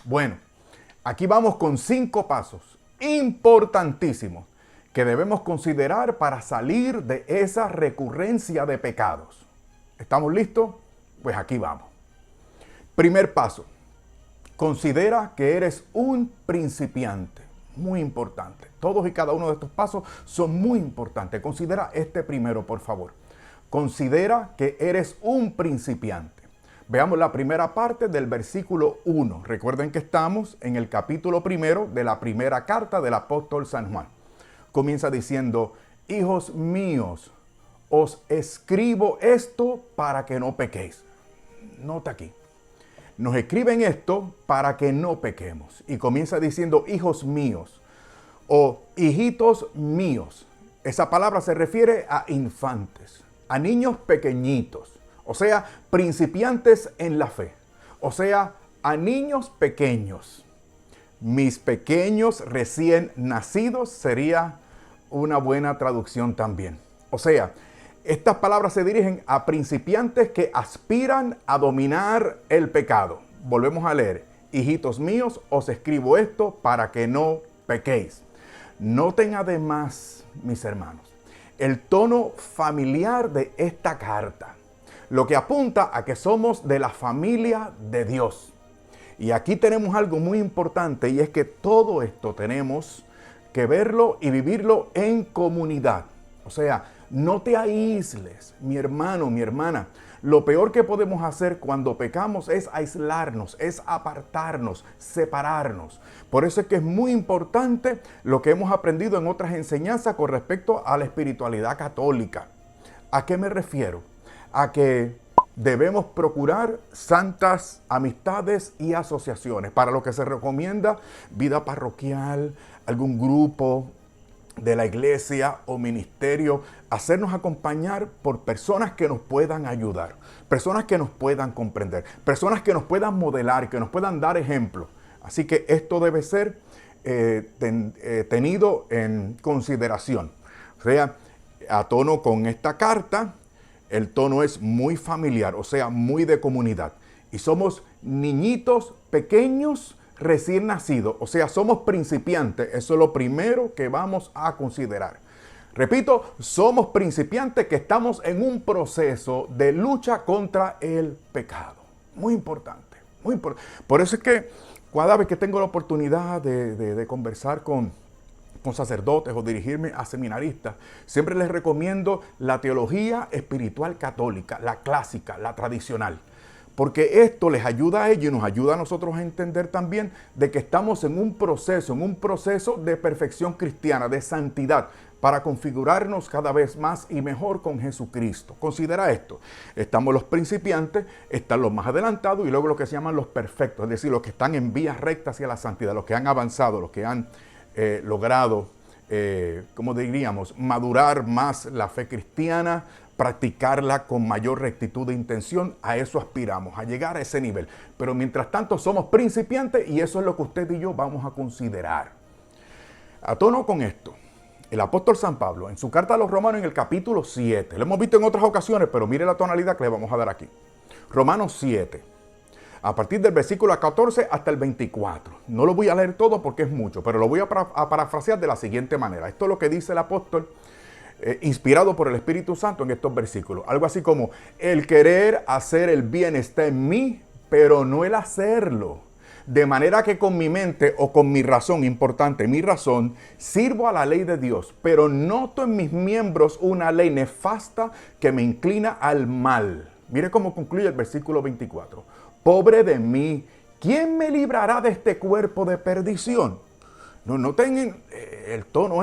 Bueno, aquí vamos con 5 pasos importantísimos que debemos considerar para salir de esa recurrencia de pecados. ¿Estamos listos? Pues aquí vamos. Primer paso. Considera que eres un principiante. Muy importante. Todos y cada uno de estos pasos son muy importantes. Considera este primero, por favor. Considera que eres un principiante. Veamos la primera parte del versículo 1. Recuerden que estamos en el capítulo 1 de la primera carta del apóstol San Juan. Comienza diciendo: hijos míos, os escribo esto para que no pequéis. Nota aquí. Nos escriben esto para que no pequemos. Y comienza diciendo hijos míos o hijitos míos. Esa palabra se refiere a infantes, a niños pequeñitos. O sea, principiantes en la fe. O sea, a niños pequeños. Mis pequeños recién nacidos sería una buena traducción también. O sea, estas palabras se dirigen a principiantes que aspiran a dominar el pecado. Volvemos a leer. Hijitos míos, os escribo esto para que no pequéis. Noten además, mis hermanos, el tono familiar de esta carta, lo que apunta a que somos de la familia de Dios. Y aquí tenemos algo muy importante, y es que todo esto tenemos que verlo y vivirlo en comunidad. O sea, no te aísles, mi hermano, mi hermana. Lo peor que podemos hacer cuando pecamos es aislarnos, es apartarnos, separarnos. Por eso es que es muy importante lo que hemos aprendido en otras enseñanzas con respecto a la espiritualidad católica. ¿A qué me refiero? A que debemos procurar santas amistades y asociaciones, para lo que se recomienda vida parroquial, algún grupo de la iglesia o ministerio, hacernos acompañar por personas que nos puedan ayudar, personas que nos puedan comprender, personas que nos puedan modelar, que nos puedan dar ejemplo. Así que esto debe ser tenido en consideración. O sea, a tono con esta carta, el tono es muy familiar, o sea, muy de comunidad. Y somos niñitos pequeños recién nacidos, o sea, somos principiantes. Eso es lo primero que vamos a considerar. Repito, somos principiantes que estamos en un proceso de lucha contra el pecado. Muy importante, muy importante. Por eso es que cada vez que tengo la oportunidad de conversar con sacerdotes o dirigirme a seminaristas, siempre les recomiendo la teología espiritual católica, la clásica, la tradicional. Porque esto les ayuda a ellos y nos ayuda a nosotros a entender también de que estamos en un proceso de perfección cristiana, de santidad, para configurarnos cada vez más y mejor con Jesucristo. Considera esto. Estamos los principiantes, están los más adelantados y luego los que se llaman los perfectos, es decir, los que están en vías rectas hacia la santidad, los que han avanzado, los que han logrado, como diríamos, madurar más la fe cristiana, practicarla con mayor rectitud de intención. A eso aspiramos, a llegar a ese nivel. Pero mientras tanto somos principiantes y eso es lo que usted y yo vamos a considerar. A tono con esto, el apóstol San Pablo, en su carta a los Romanos en el capítulo 7, lo hemos visto en otras ocasiones, pero mire la tonalidad que le vamos a dar aquí. Romanos 7, a partir del versículo 14 hasta el 24. No lo voy a leer todo porque es mucho, pero lo voy a parafrasear de la siguiente manera. Esto es lo que dice el apóstol, inspirado por el Espíritu Santo en estos versículos. Algo así como: el querer hacer el bien está en mí, pero no el hacerlo. De manera que con mi mente o con mi razón, importante, mi razón, sirvo a la ley de Dios, pero noto en mis miembros una ley nefasta que me inclina al mal. Mire cómo concluye el versículo 24. Pobre de mí, ¿quién me librará de este cuerpo de perdición? No noten el tono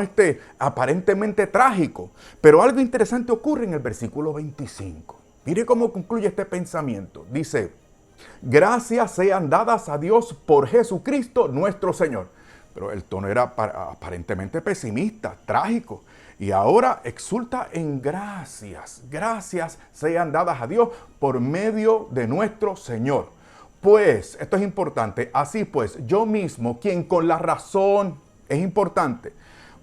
aparentemente trágico, pero algo interesante ocurre en el versículo 25. Mire cómo concluye este pensamiento. Dice: gracias sean dadas a Dios por Jesucristo nuestro Señor. Pero el tono era aparentemente pesimista, trágico. Y ahora exulta en gracias. Gracias sean dadas a Dios por medio de nuestro Señor. Pues, esto es importante, así pues, yo mismo, quien con la razón, es importante,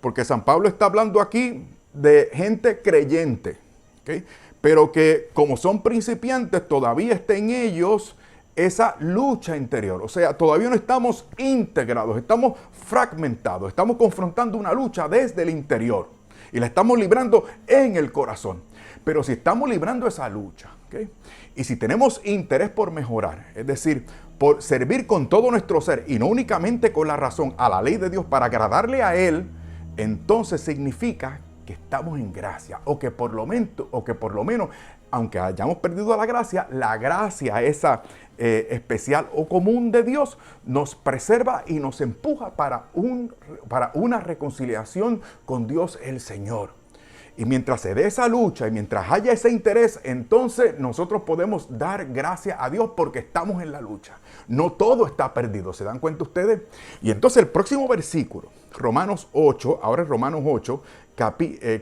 porque San Pablo está hablando aquí de gente creyente, ¿okay? Pero que como son principiantes, todavía está en ellos esa lucha interior. O sea, todavía no estamos integrados, estamos fragmentados, estamos confrontando una lucha desde el interior y la estamos librando en el corazón. Pero si estamos librando esa lucha, ¿okay? Y si tenemos interés por mejorar, es decir, por servir con todo nuestro ser y no únicamente con la razón a la ley de Dios para agradarle a Él, entonces significa que estamos en gracia o que por lo menos, aunque hayamos perdido la gracia esa especial o común de Dios nos preserva y nos empuja para una reconciliación con Dios el Señor. Y mientras se dé esa lucha y mientras haya ese interés, entonces nosotros podemos dar gracias a Dios porque estamos en la lucha. No todo está perdido, ¿se dan cuenta ustedes? Y entonces el próximo versículo, Romanos 8, ahora es Romanos 8,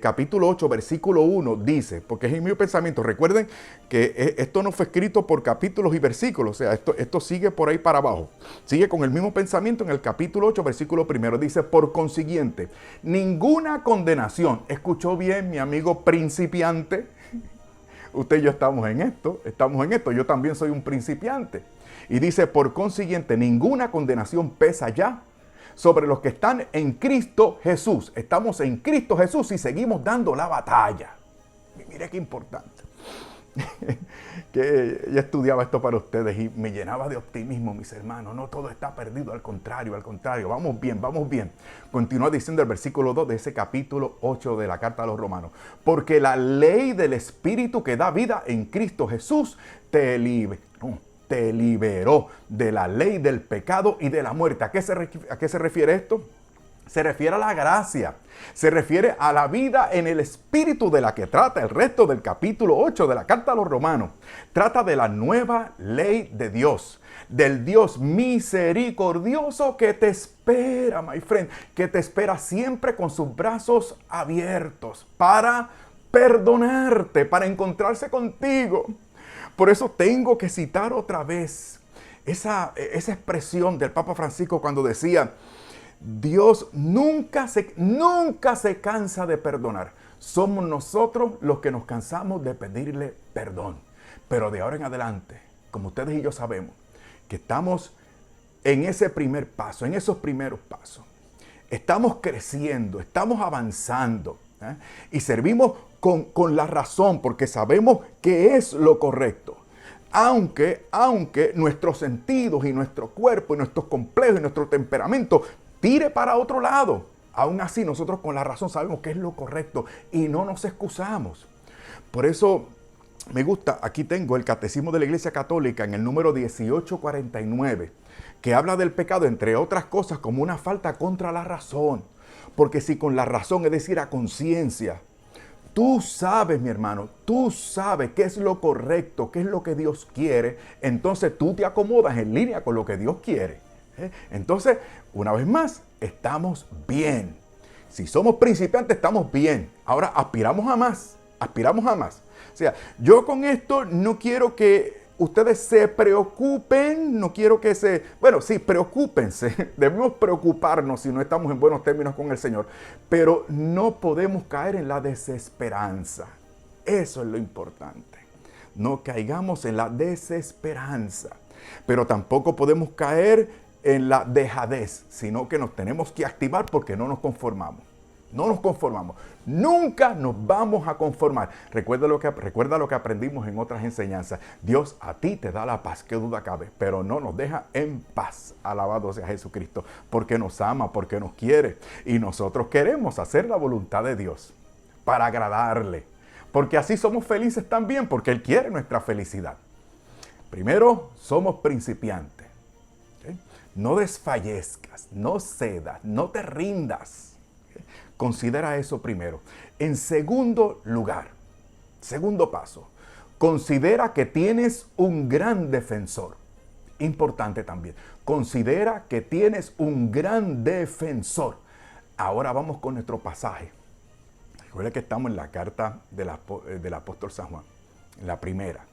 capítulo 8, versículo 1, dice, porque es en mi pensamiento, recuerden que esto no fue escrito por capítulos y versículos, o sea, esto sigue por ahí para abajo, sigue con el mismo pensamiento en el capítulo 8, versículo 1, dice, por consiguiente, ninguna condenación, ¿escuchó bien mi amigo principiante? Usted y yo estamos en esto, yo también soy un principiante, y dice, por consiguiente, ninguna condenación pesa ya sobre los que están en Cristo Jesús. Estamos en Cristo Jesús y seguimos dando la batalla. Mire qué importante. Que yo estudiaba esto para ustedes y me llenaba de optimismo, mis hermanos. No todo está perdido, al contrario. Vamos bien, vamos bien. Continúa diciendo el versículo 2 de ese capítulo 8 de la carta a los Romanos. Porque la ley del Espíritu que da vida en Cristo Jesús te liberó de la ley del pecado y de la muerte. ¿A qué se refiere esto? Se refiere a la gracia, se refiere a la vida en el Espíritu de la que trata el resto del capítulo 8 de la carta a los Romanos. Trata de la nueva ley de Dios, del Dios misericordioso que te espera, my friend, que te espera siempre con sus brazos abiertos para perdonarte, para encontrarse contigo. Por eso tengo que citar otra vez esa expresión del Papa Francisco cuando decía, Dios nunca se cansa de perdonar. Somos nosotros los que nos cansamos de pedirle perdón. Pero de ahora en adelante, como ustedes y yo sabemos, que estamos en ese primer paso, en esos primeros pasos. Estamos creciendo, estamos avanzando, ¿eh? Y servimos con la razón, porque sabemos que es lo correcto. Aunque nuestros sentidos y nuestro cuerpo y nuestros complejos y nuestro temperamento tire para otro lado, aún así nosotros con la razón sabemos que es lo correcto y no nos excusamos. Por eso me gusta, aquí tengo el Catecismo de la Iglesia Católica en el número 1849, que habla del pecado, entre otras cosas, como una falta contra la razón. Porque si con la razón, es decir, a conciencia, tú sabes, mi hermano, tú sabes qué es lo correcto, qué es lo que Dios quiere, entonces tú te acomodas en línea con lo que Dios quiere. Entonces, una vez más, estamos bien. Si somos principiantes, estamos bien. Ahora, aspiramos a más, O sea, yo con esto no quiero que ustedes se preocupen, no quiero que sí, preocúpense, debemos preocuparnos si no estamos en buenos términos con el Señor, pero no podemos caer en la desesperanza. Eso es lo importante. No caigamos en la desesperanza, pero tampoco podemos caer en la dejadez, sino que nos tenemos que activar porque no nos conformamos. No nos conformamos. Nunca nos vamos a conformar. Recuerda lo que aprendimos en otras enseñanzas. Dios a ti te da la paz, qué duda cabe, pero no nos deja en paz. Alabado sea Jesucristo, porque nos ama, porque nos quiere. Y nosotros queremos hacer la voluntad de Dios para agradarle. Porque así somos felices también, porque Él quiere nuestra felicidad. Primero, somos principiantes. ¿Okay? No desfallezcas, no cedas, no te rindas. Considera eso primero. En segundo lugar, segundo paso, considera que tienes un gran defensor. Importante también. Considera que tienes un gran defensor. Ahora vamos con nuestro pasaje. Recuerda que estamos en la carta del apóstol San Juan, en la primera.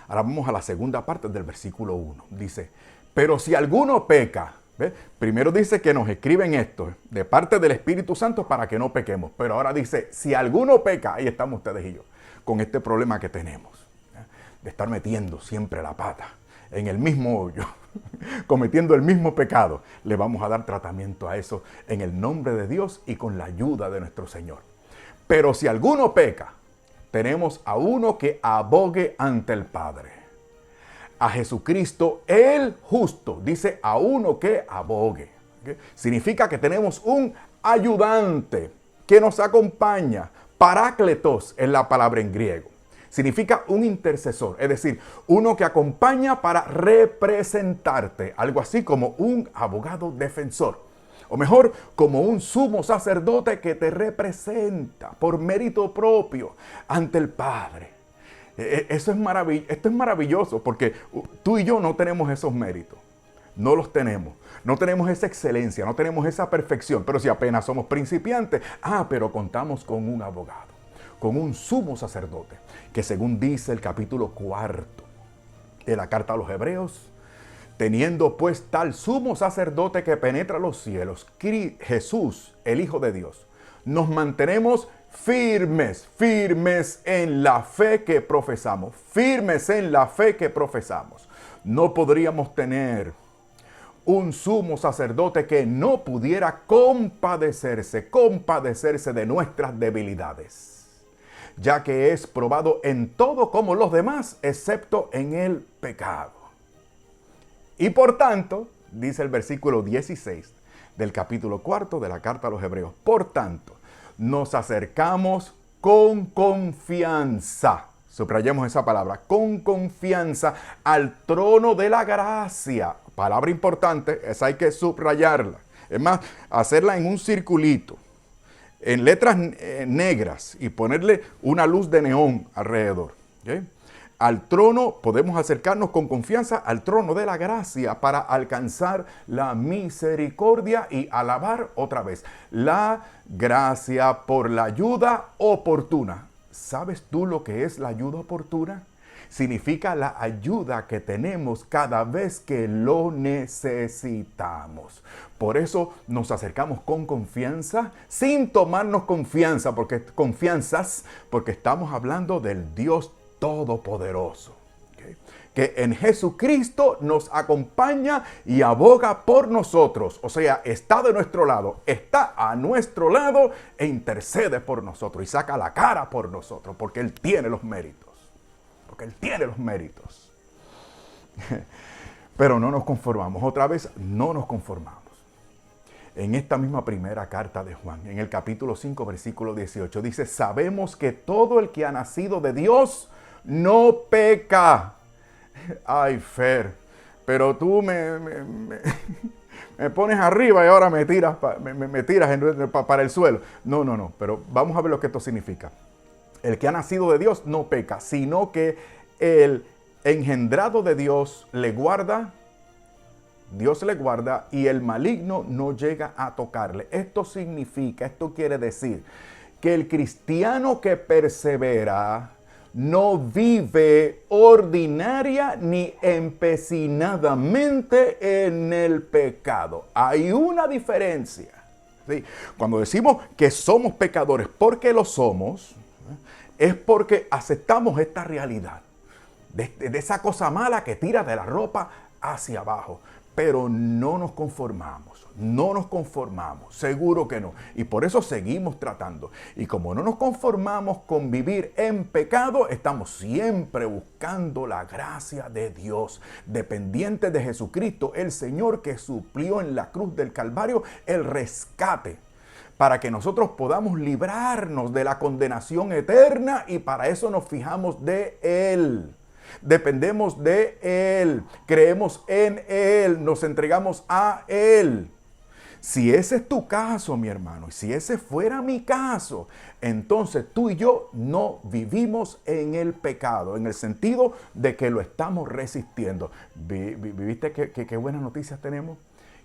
Ahora vamos a la segunda parte del versículo 1. Dice, pero si alguno peca, ¿ve? Primero dice que nos escriben esto de parte del Espíritu Santo para que no pequemos. Pero ahora dice, si alguno peca, ahí estamos ustedes y yo, con este problema que tenemos, ¿eh? De estar metiendo siempre la pata en el mismo hoyo, cometiendo el mismo pecado, le vamos a dar tratamiento a eso en el nombre de Dios y con la ayuda de nuestro Señor. Pero si alguno peca, tenemos a uno que abogue ante el Padre, a Jesucristo el justo. Dice a uno que abogue. ¿Okay? Significa que tenemos un ayudante que nos acompaña. Parácletos es la palabra en griego. Significa un intercesor, es decir, uno que acompaña para representarte, algo así como un abogado defensor, o mejor, como un sumo sacerdote que te representa por mérito propio ante el Padre. Esto es maravilloso porque tú y yo no tenemos esos méritos, no los tenemos. No tenemos esa excelencia, no tenemos esa perfección, pero si apenas somos principiantes, pero contamos con un abogado, con un sumo sacerdote, que según dice el capítulo 4 de la carta a los Hebreos, teniendo pues tal sumo sacerdote que penetra los cielos, Jesús, el Hijo de Dios, nos mantenemos firmes en la fe que profesamos, No podríamos tener un sumo sacerdote que no pudiera compadecerse de nuestras debilidades, ya que es probado en todo como los demás, excepto en el pecado. Y por tanto, dice el versículo 16 del capítulo 4 de la carta a los Hebreos, por tanto, nos acercamos con confianza. Subrayemos esa palabra, con confianza al trono de la gracia. Palabra importante, esa hay que subrayarla. Es más, hacerla en un circulito, en letras negras y ponerle una luz de neón alrededor. ¿Okay? Al trono, podemos acercarnos con confianza al trono de la gracia para alcanzar la misericordia y alabar otra vez la gracia por la ayuda oportuna. ¿Sabes tú lo que es la ayuda oportuna? Significa la ayuda que tenemos cada vez que lo necesitamos. Por eso nos acercamos con confianza, sin tomarnos confianzas, porque estamos hablando del Dios Todopoderoso, ¿okay? Que en Jesucristo nos acompaña y aboga por nosotros. O sea, está de nuestro lado, está a nuestro lado e intercede por nosotros y saca la cara por nosotros, porque Él tiene los méritos. Pero no nos conformamos. Otra vez, no nos conformamos. En esta misma primera carta de Juan, en el capítulo 5, versículo 18, dice, sabemos que todo el que ha nacido de Dios no peca. Ay, Fer, pero tú me pones arriba y ahora me tiras para el suelo. No, pero vamos a ver lo que esto significa. El que ha nacido de Dios no peca, sino que el engendrado de Dios le guarda, Dios le guarda y el maligno no llega a tocarle. Esto quiere decir que el cristiano que persevera no vive ordinaria ni empecinadamente en el pecado. Hay una diferencia. ¿Sí? Cuando decimos que somos pecadores porque lo somos, es porque aceptamos esta realidad de esa cosa mala que tira de la ropa hacia abajo. Pero no nos conformamos, seguro que no. Y por eso seguimos tratando. Y como no nos conformamos con vivir en pecado, estamos siempre buscando la gracia de Dios, dependientes de Jesucristo, el Señor que suplió en la cruz del Calvario el rescate, para que nosotros podamos librarnos de la condenación eterna y para eso nos fijamos de Él. Dependemos de Él, creemos en Él, nos entregamos a Él. Si ese es tu caso, mi hermano, y si ese fuera mi caso, entonces tú y yo no vivimos en el pecado, en el sentido de que lo estamos resistiendo. ¿Viste qué buenas noticias tenemos?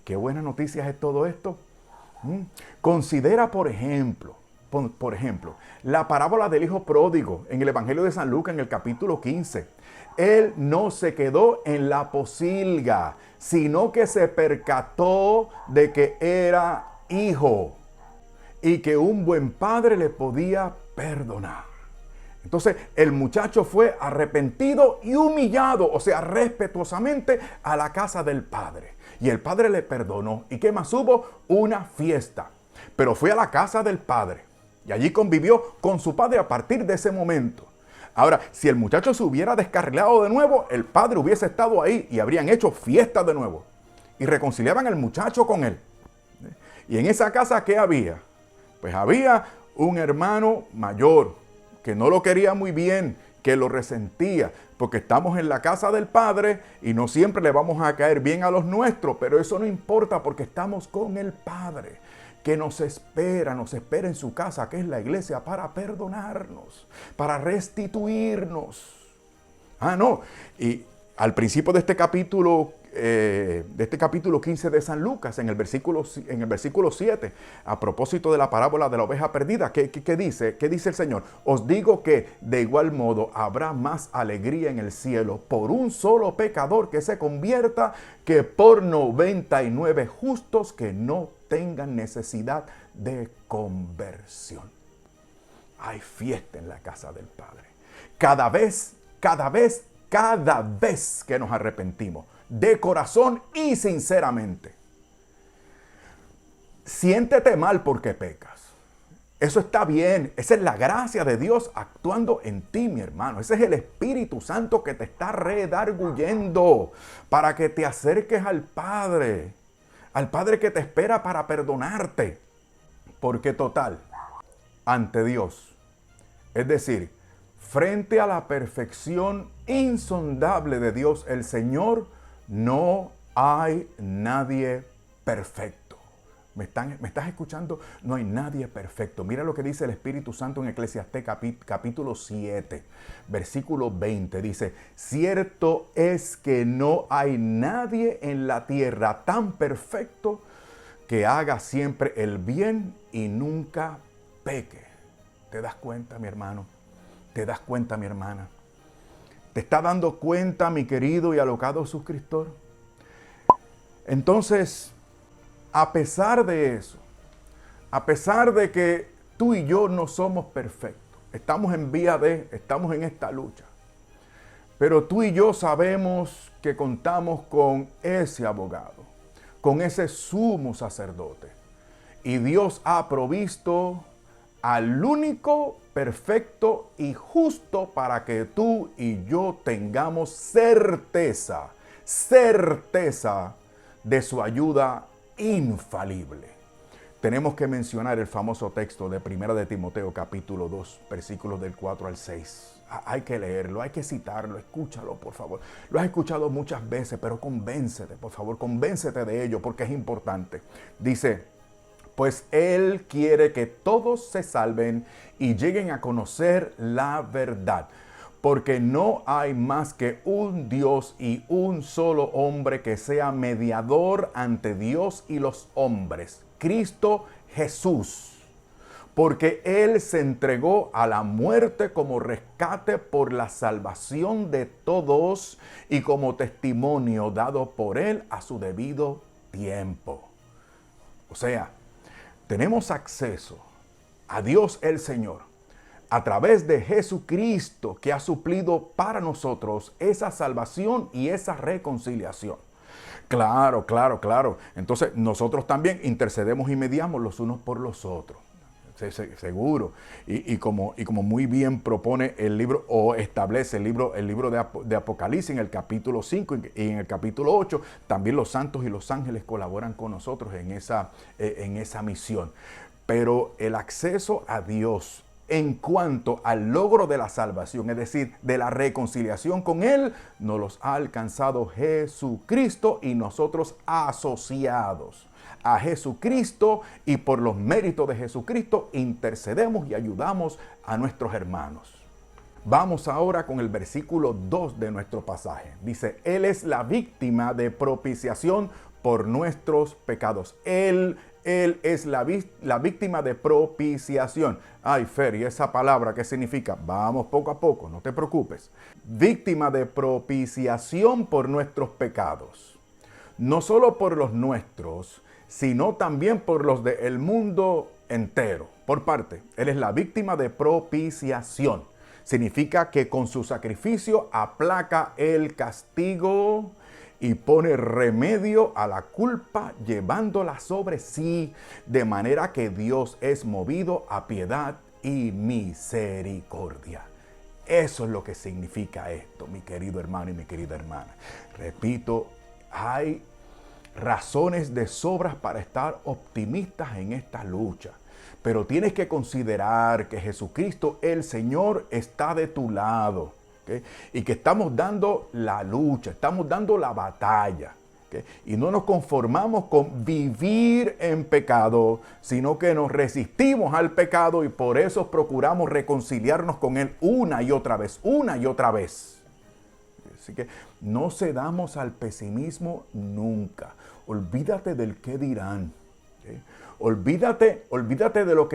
¿Qué buenas noticias es todo esto? Considera, por ejemplo, la parábola del hijo pródigo en el Evangelio de San Lucas en el capítulo 15. Él no se quedó en la posilga, sino que se percató de que era hijo y que un buen padre le podía perdonar. Entonces el muchacho fue arrepentido y humillado, o sea, respetuosamente a la casa del padre. Y el padre le perdonó. ¿Y qué más hubo? Una fiesta. Pero fue a la casa del padre y allí convivió con su padre a partir de ese momento. Ahora, si el muchacho se hubiera descarrilado de nuevo, el padre hubiese estado ahí y habrían hecho fiesta de nuevo. Y reconciliaban al muchacho con él. Y en esa casa, ¿qué había? Pues había un hermano mayor que no lo quería muy bien, que lo resentía, porque estamos en la casa del Padre y no siempre le vamos a caer bien a los nuestros, pero eso no importa porque estamos con el Padre, que nos espera en su casa, que es la iglesia, para perdonarnos, para restituirnos. No, y al principio de este capítulo 15 de San Lucas, en el versículo 7, a propósito de la parábola de la oveja perdida, ¿qué dice? ¿Qué dice el Señor? Os digo que de igual modo habrá más alegría en el cielo por un solo pecador que se convierta que por 99 justos que no tengan necesidad de conversión. Hay fiesta en la casa del Padre. Cada vez que nos arrepentimos, de corazón y sinceramente. Siéntete mal porque pecas. Eso está bien. Esa es la gracia de Dios actuando en ti, mi hermano. Ese es el Espíritu Santo que te está redarguyendo para que te acerques al Padre que te espera para perdonarte. Porque total, ante Dios, es decir, frente a la perfección insondable de Dios, el Señor, no hay nadie perfecto. ¿Me estás escuchando? No hay nadie perfecto. Mira lo que dice el Espíritu Santo en Eclesiastés capítulo 7, versículo 20. Dice, cierto es que no hay nadie en la tierra tan perfecto que haga siempre el bien y nunca peque. ¿Te das cuenta, mi hermano? ¿Te das cuenta, mi hermana? ¿Te está dando cuenta, mi querido y alocado suscriptor? Entonces, a pesar de eso, a pesar de que tú y yo no somos perfectos, estamos en esta lucha, pero tú y yo sabemos que contamos con ese abogado, con ese sumo sacerdote, y Dios ha provisto al único perfecto y justo para que tú y yo tengamos certeza de su ayuda infalible. Tenemos que mencionar el famoso texto de 1 de Timoteo capítulo 2, versículos del 4 al 6. Hay que leerlo, hay que citarlo, escúchalo, por favor. Lo has escuchado muchas veces, pero convéncete, por favor, convéncete de ello porque es importante. Dice, pues Él quiere que todos se salven y lleguen a conocer la verdad. Porque no hay más que un Dios y un solo hombre que sea mediador ante Dios y los hombres, Cristo Jesús. Porque Él se entregó a la muerte como rescate por la salvación de todos y como testimonio dado por Él a su debido tiempo. O sea, tenemos acceso a Dios el Señor a través de Jesucristo, que ha suplido para nosotros esa salvación y esa reconciliación. Claro. Entonces nosotros también intercedemos y mediamos los unos por los otros. Seguro. Y como muy bien propone el libro o establece el libro de Apocalipsis en el capítulo 5 y en el capítulo 8, también los santos y los ángeles colaboran con nosotros en esa misión. Pero el acceso a Dios en cuanto al logro de la salvación, es decir, de la reconciliación con Él, nos los ha alcanzado Jesucristo y nosotros asociados a Jesucristo y por los méritos de Jesucristo intercedemos y ayudamos a nuestros hermanos. Vamos ahora con el versículo 2 de nuestro pasaje. Dice, Él es la víctima de propiciación por nuestros pecados. Él es la víctima de propiciación. Ay, Fer, ¿y esa palabra qué significa? Vamos poco a poco, no te preocupes. Víctima de propiciación por nuestros pecados. No solo por los nuestros, sino también por los del mundo entero. Por parte, Él es la víctima de propiciación. Significa que con su sacrificio aplaca el castigo y pone remedio a la culpa, llevándola sobre sí, de manera que Dios es movido a piedad y misericordia. Eso es lo que significa esto, mi querido hermano y mi querida hermana. Repito, hay razones de sobras para estar optimistas en esta lucha. Pero tienes que considerar que Jesucristo, el Señor, está de tu lado. ¿Okay? Y que estamos dando la lucha, estamos dando la batalla. ¿Okay? Y no nos conformamos con vivir en pecado, sino que nos resistimos al pecado y por eso procuramos reconciliarnos con Él una y otra vez, una y otra vez. Así que no cedamos al pesimismo nunca. Olvídate del qué dirán. ¿Okay? Olvídate de lo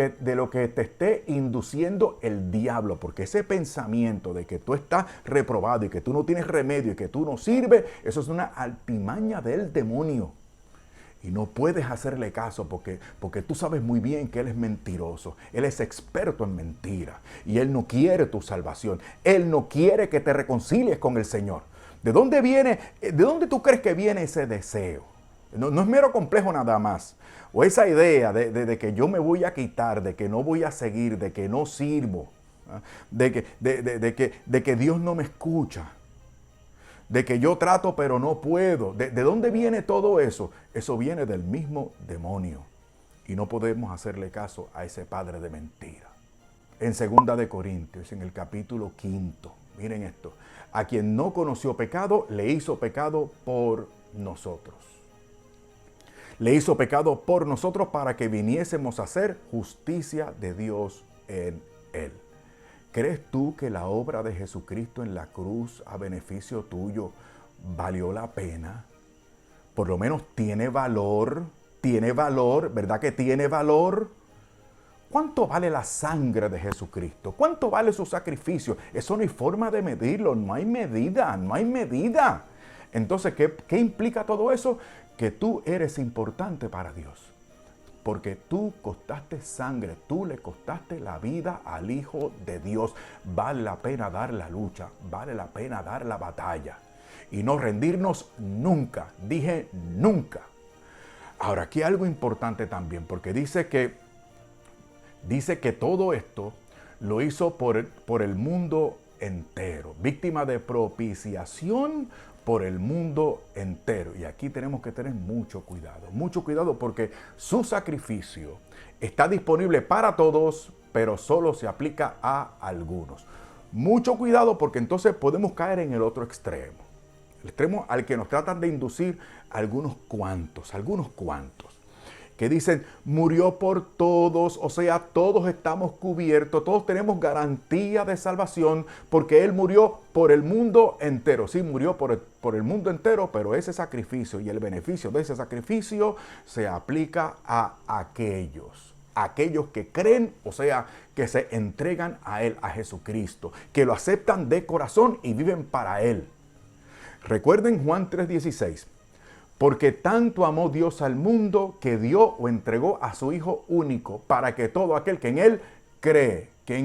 que te esté induciendo el diablo, porque ese pensamiento de que tú estás reprobado y que tú no tienes remedio y que tú no sirves, eso es una artimaña del demonio. Y no puedes hacerle caso porque tú sabes muy bien que él es mentiroso. Él es experto en mentira. Y él no quiere tu salvación. Él no quiere que te reconcilies con el Señor. ¿De dónde viene? ¿De dónde tú crees que viene ese deseo? No es mero complejo nada más. O esa idea de que yo me voy a quitar, de que no voy a seguir, de que no sirvo, ¿ah? de que Dios no me escucha, de que yo trato pero no puedo. ¿De dónde viene todo eso? Eso viene del mismo demonio. Y no podemos hacerle caso a ese padre de mentira. En 2 de Corintios, en el capítulo 5, miren esto. A quien no conoció pecado, le hizo pecado por nosotros. Le hizo pecado por nosotros para que viniésemos a hacer justicia de Dios en Él. ¿Crees tú que la obra de Jesucristo en la cruz a beneficio tuyo valió la pena? Por lo menos tiene valor, ¿verdad que tiene valor? ¿Cuánto vale la sangre de Jesucristo? ¿Cuánto vale su sacrificio? Eso no hay forma de medirlo, no hay medida, no hay medida. Entonces, ¿qué implica todo eso? Que tú eres importante para Dios. Porque tú costaste sangre, tú le costaste la vida al Hijo de Dios. Vale la pena dar la lucha, vale la pena dar la batalla. Y no rendirnos nunca, dije nunca. Ahora, aquí hay algo importante también, porque dice que todo esto lo hizo por el mundo entero. Víctima de propiciación por el mundo entero. Y aquí tenemos que tener mucho cuidado porque su sacrificio está disponible para todos, pero solo se aplica a algunos. Mucho cuidado porque entonces podemos caer en el otro extremo. El extremo al que nos tratan de inducir algunos cuantos, que dicen, murió por todos, o sea, todos estamos cubiertos, todos tenemos garantía de salvación porque Él murió por el mundo entero. Sí, murió por el mundo entero, pero ese sacrificio y el beneficio de ese sacrificio se aplica a aquellos que creen, o sea, que se entregan a Él, a Jesucristo, que lo aceptan de corazón y viven para Él. Recuerden Juan 3:16. Porque tanto amó Dios al mundo que dio o entregó a su Hijo único para que todo aquel que en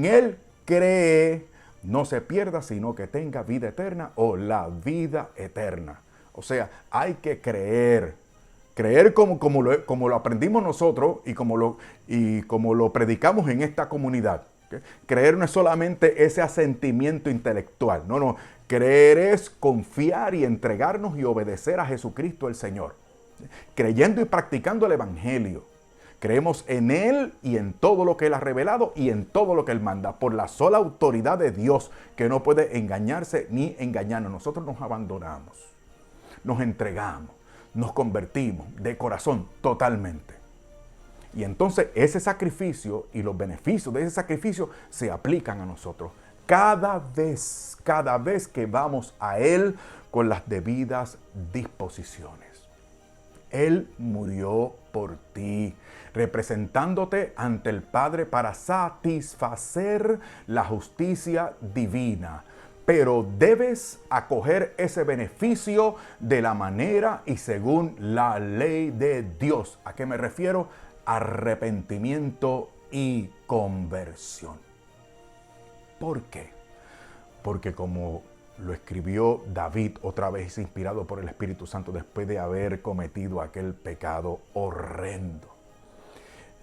Él cree, no se pierda, sino que tenga vida eterna o la vida eterna. O sea, hay que creer. Creer como lo aprendimos nosotros y como lo predicamos en esta comunidad. ¿Okay? Creer no es solamente ese asentimiento intelectual. No. Creer es confiar y entregarnos y obedecer a Jesucristo el Señor. Creyendo y practicando el Evangelio. Creemos en Él y en todo lo que Él ha revelado y en todo lo que Él manda. Por la sola autoridad de Dios que no puede engañarse ni engañarnos. Nosotros nos abandonamos. Nos entregamos. Nos convertimos de corazón totalmente. Y entonces ese sacrificio y los beneficios de ese sacrificio se aplican a nosotros. Cada vez que vamos a Él con las debidas disposiciones. Él murió por ti, representándote ante el Padre para satisfacer la justicia divina. Pero debes acoger ese beneficio de la manera y según la ley de Dios. ¿A qué me refiero? Arrepentimiento y conversión. ¿Por qué? Porque como lo escribió David, otra vez inspirado por el Espíritu Santo, después de haber cometido aquel pecado horrendo.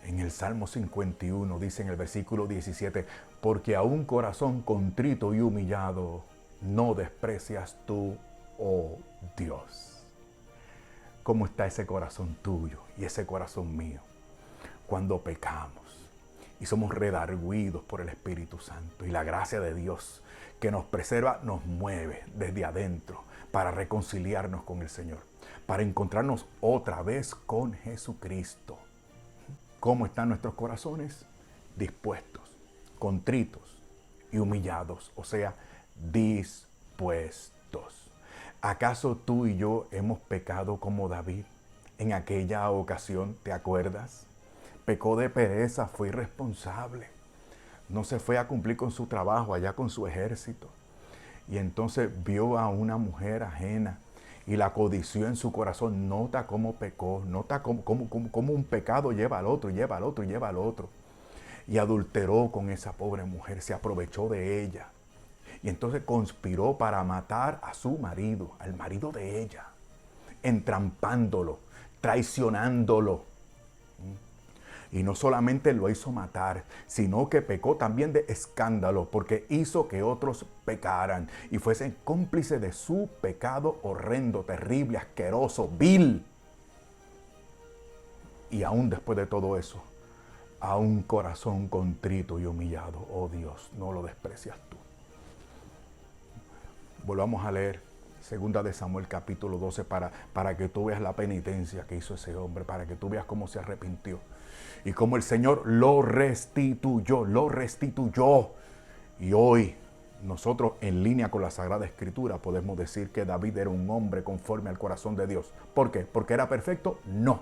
En el Salmo 51 dice en el versículo 17, porque a un corazón contrito y humillado no desprecias tú, oh Dios. ¿Cómo está ese corazón tuyo y ese corazón mío cuando pecamos y somos redarguidos por el Espíritu Santo y la gracia de Dios que nos preserva, nos mueve desde adentro para reconciliarnos con el Señor, para encontrarnos otra vez con Jesucristo? ¿Cómo están nuestros corazones? Dispuestos, contritos y humillados, o sea, dispuestos. ¿Acaso tú y yo hemos pecado como David en aquella ocasión? ¿Te acuerdas? Pecó de pereza, fue irresponsable. No se fue a cumplir con su trabajo allá con su ejército. Y entonces vio a una mujer ajena y la codició en su corazón. Nota cómo pecó, nota cómo un pecado lleva al otro, lleva al otro y lleva al otro. Y adulteró con esa pobre mujer, se aprovechó de ella. Y entonces conspiró para matar a su marido, al marido de ella, entrampándolo, traicionándolo. Y no solamente lo hizo matar, sino que pecó también de escándalo, porque hizo que otros pecaran y fuesen cómplices de su pecado horrendo, terrible, asqueroso, vil. Y aún después de todo eso, a un corazón contrito y humillado, oh Dios, no lo desprecias tú. Volvamos a leer 2 de Samuel capítulo 12 para que tú veas la penitencia que hizo ese hombre, para que tú veas cómo se arrepintió y cómo el Señor lo restituyó, lo restituyó. Y hoy nosotros en línea con la Sagrada Escritura podemos decir que David era un hombre conforme al corazón de Dios. ¿Por qué? ¿Porque era perfecto? No.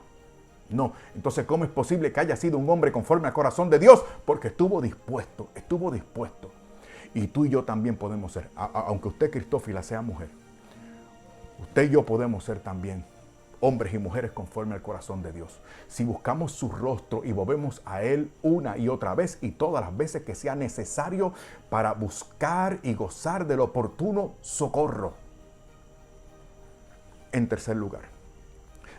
No. Entonces, ¿cómo es posible que haya sido un hombre conforme al corazón de Dios? Porque estuvo dispuesto, estuvo dispuesto. Y tú y yo también podemos ser, aunque usted Cristófila sea mujer, usted y yo podemos ser también hombres y mujeres conforme al corazón de Dios. Si buscamos su rostro y volvemos a Él una y otra vez y todas las veces que sea necesario para buscar y gozar del oportuno socorro. En tercer lugar,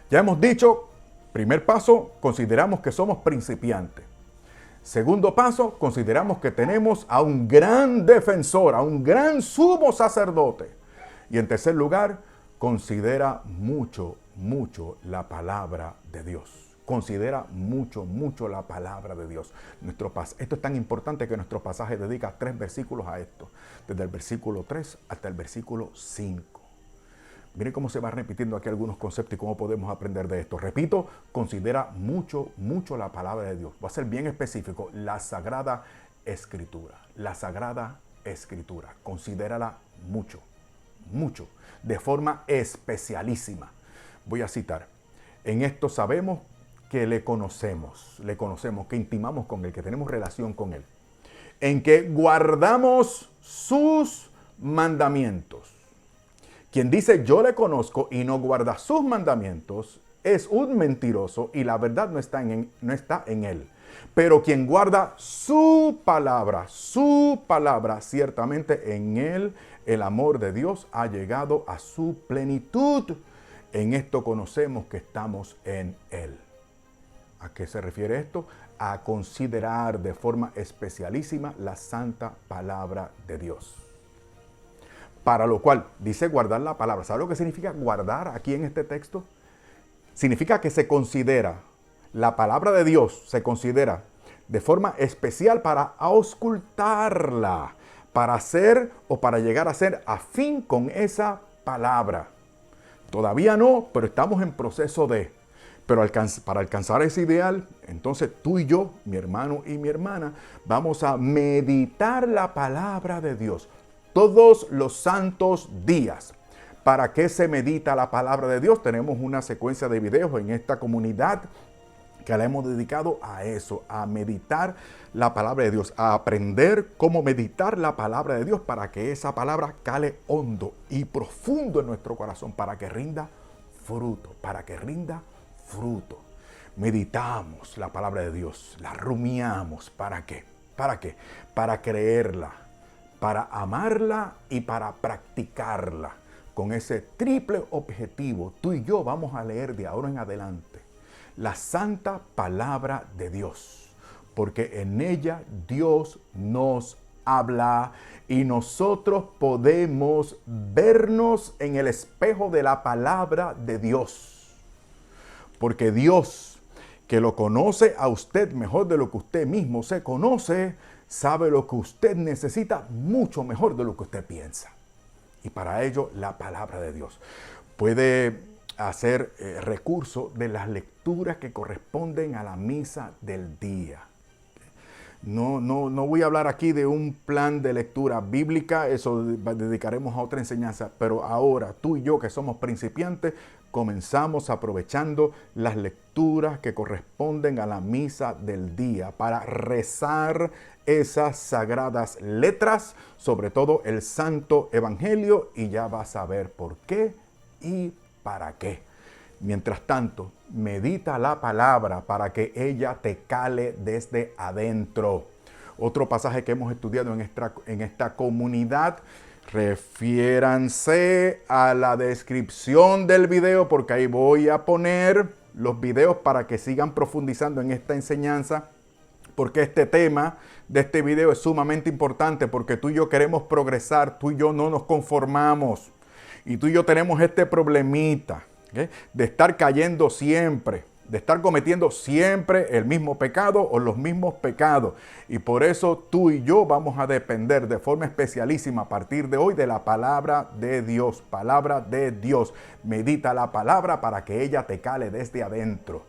ya hemos dicho, primer paso, consideramos que somos principiantes. Segundo paso, consideramos que tenemos a un gran defensor, a un gran sumo sacerdote. Y en tercer lugar, considera mucho la palabra de Dios. Considera mucho la palabra de Dios. Esto es tan importante que nuestro pasaje dedica 3 versículos a esto. Desde el versículo 3 hasta el versículo 5. Miren cómo se va repitiendo aquí algunos conceptos y cómo podemos aprender de esto. Repito, considera mucho la palabra de Dios. Va a ser bien específico, la Sagrada Escritura. La Sagrada Escritura. Considérala mucho, de forma especialísima. Voy a citar. En esto sabemos que le conocemos, que intimamos con Él, que tenemos relación con Él. En que guardamos sus mandamientos. Quien dice yo le conozco y no guarda sus mandamientos es un mentiroso y la verdad no está en él. Pero quien guarda su palabra, ciertamente en él el amor de Dios ha llegado a su plenitud. En esto conocemos que estamos en él. ¿A qué se refiere esto? A considerar de forma especialísima la santa palabra de Dios. Para lo cual dice guardar la palabra. ¿Sabe lo que significa guardar aquí en este texto? Significa que se considera, la palabra de Dios se considera de forma especial para auscultarla, para ser o para llegar a ser afín con esa palabra. Todavía no, pero estamos en proceso de. Pero para alcanzar ese ideal, entonces tú y yo, mi hermano y mi hermana, vamos a meditar la palabra de Dios todos los santos días. ¿Para qué se medita la palabra de Dios? Tenemos una secuencia de videos en esta comunidad que la hemos dedicado a eso, a meditar la palabra de Dios, a aprender cómo meditar la palabra de Dios para que esa palabra cale hondo y profundo en nuestro corazón, para que rinda fruto, Meditamos la palabra de Dios, la rumiamos. ¿Para qué? ¿Para qué? Para creerla, para amarla y para practicarla. Con ese triple objetivo, tú y yo vamos a leer de ahora en adelante la santa palabra de Dios, porque en ella Dios nos habla y nosotros podemos vernos en el espejo de la palabra de Dios. Porque Dios, que lo conoce a usted mejor de lo que usted mismo se conoce, sabe lo que usted necesita mucho mejor de lo que usted piensa. Y para ello, la palabra de Dios puede hacer recurso de las lecturas que corresponden a la misa del día. No voy a hablar aquí de un plan de lectura bíblica, eso dedicaremos a otra enseñanza, pero ahora tú y yo que somos principiantes, comenzamos aprovechando las lecturas que corresponden a la misa del día para rezar esas sagradas letras, sobre todo el Santo Evangelio, y ya vas a ver por qué y para qué. Mientras tanto, medita la palabra para que ella te cale desde adentro. Otro pasaje que hemos estudiado en esta comunidad, refiéranse a la descripción del video porque ahí voy a poner los videos para que sigan profundizando en esta enseñanza, porque este tema de este video es sumamente importante porque tú y yo queremos progresar, tú y yo no nos conformamos y tú y yo tenemos este problemita, ¿okay?, de estar cayendo siempre, de estar cometiendo siempre el mismo pecado o los mismos pecados. Y por eso tú y yo vamos a depender de forma especialísima a partir de hoy de la palabra de Dios. Palabra de Dios. Medita la palabra para que ella te cale desde adentro.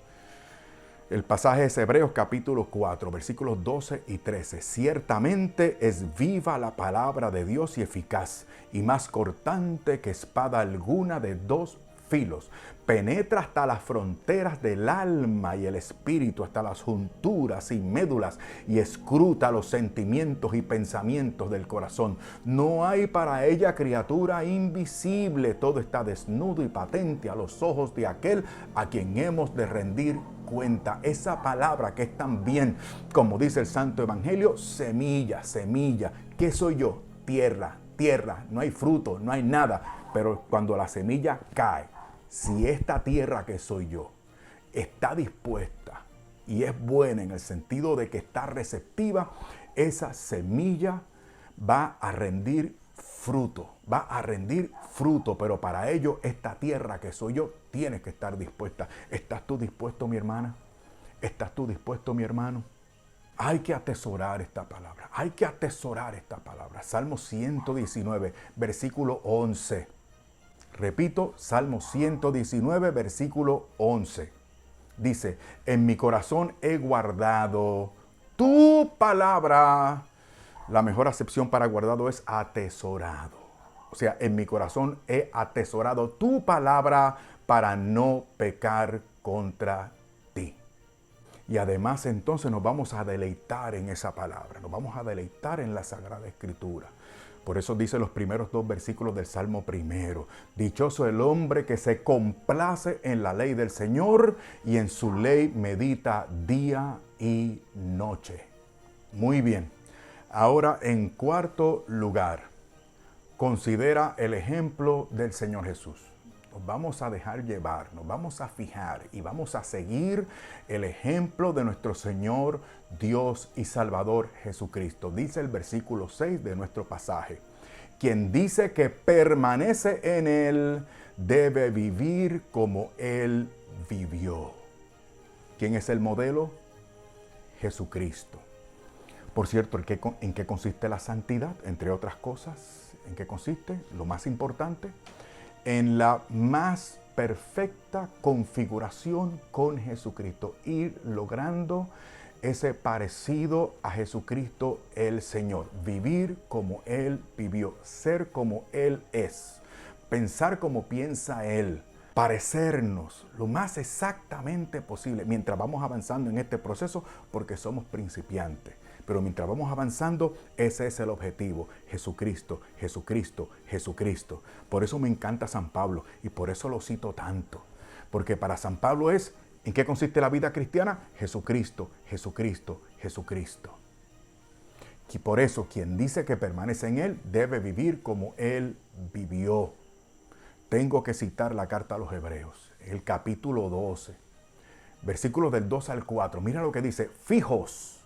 El pasaje es Hebreos capítulo 4, versículos 12 y 13. Ciertamente es viva la palabra de Dios y eficaz, y más cortante que espada alguna de dos filos. Penetra hasta las fronteras del alma y el espíritu, hasta las junturas y médulas, y escruta los sentimientos y pensamientos del corazón. No hay para ella criatura invisible. Todo está desnudo y patente a los ojos de aquel a quien hemos de rendir cuenta. Esa palabra que es también, como dice el Santo Evangelio, semilla, semilla. ¿Qué soy yo? Tierra, tierra. No hay fruto, no hay nada. Pero cuando la semilla cae, si esta tierra que soy yo está dispuesta y es buena en el sentido de que está receptiva, esa semilla va a rendir fruto, pero para ello esta tierra que soy yo tiene que estar dispuesta. ¿Estás tú dispuesto, mi hermana? ¿Estás tú dispuesto, mi hermano? Hay que atesorar esta palabra, hay que atesorar esta palabra. Salmo 119, versículo 11. Repito, Salmo 119, versículo 11. Dice, en mi corazón he guardado tu palabra. La mejor acepción para guardado es atesorado. O sea, en mi corazón he atesorado tu palabra para no pecar contra ti. Y además entonces nos vamos a deleitar en esa palabra, nos vamos a deleitar en la Sagrada Escritura. Por eso dice los primeros dos versículos del Salmo primero. Dichoso el hombre que se complace en la ley del Señor y en su ley medita día y noche. Muy bien. Ahora, en cuarto lugar, considera el ejemplo del Señor Jesús. Nos vamos a dejar llevar, nos vamos a fijar y vamos a seguir el ejemplo de nuestro Señor, Dios y Salvador Jesucristo. Dice el versículo 6 de nuestro pasaje: quien dice que permanece en Él debe vivir como Él vivió. ¿Quién es el modelo? Jesucristo. Por cierto, ¿en qué consiste la santidad? Entre otras cosas, ¿en qué consiste? Lo más importante, en la más perfecta configuración con Jesucristo, ir logrando ese parecido a Jesucristo el Señor, vivir como Él vivió, ser como Él es, pensar como piensa Él, parecernos lo más exactamente posible mientras vamos avanzando en este proceso, porque somos principiantes. Pero mientras vamos avanzando, ese es el objetivo. Jesucristo, Jesucristo, Jesucristo. Por eso me encanta San Pablo y por eso lo cito tanto. Porque para San Pablo es, ¿en qué consiste la vida cristiana? Jesucristo, Jesucristo, Jesucristo. Y por eso, quien dice que permanece en Él debe vivir como Él vivió. Tengo que citar la carta a los Hebreos, el capítulo 12, versículos del 2 al 4. Mira lo que dice: fijos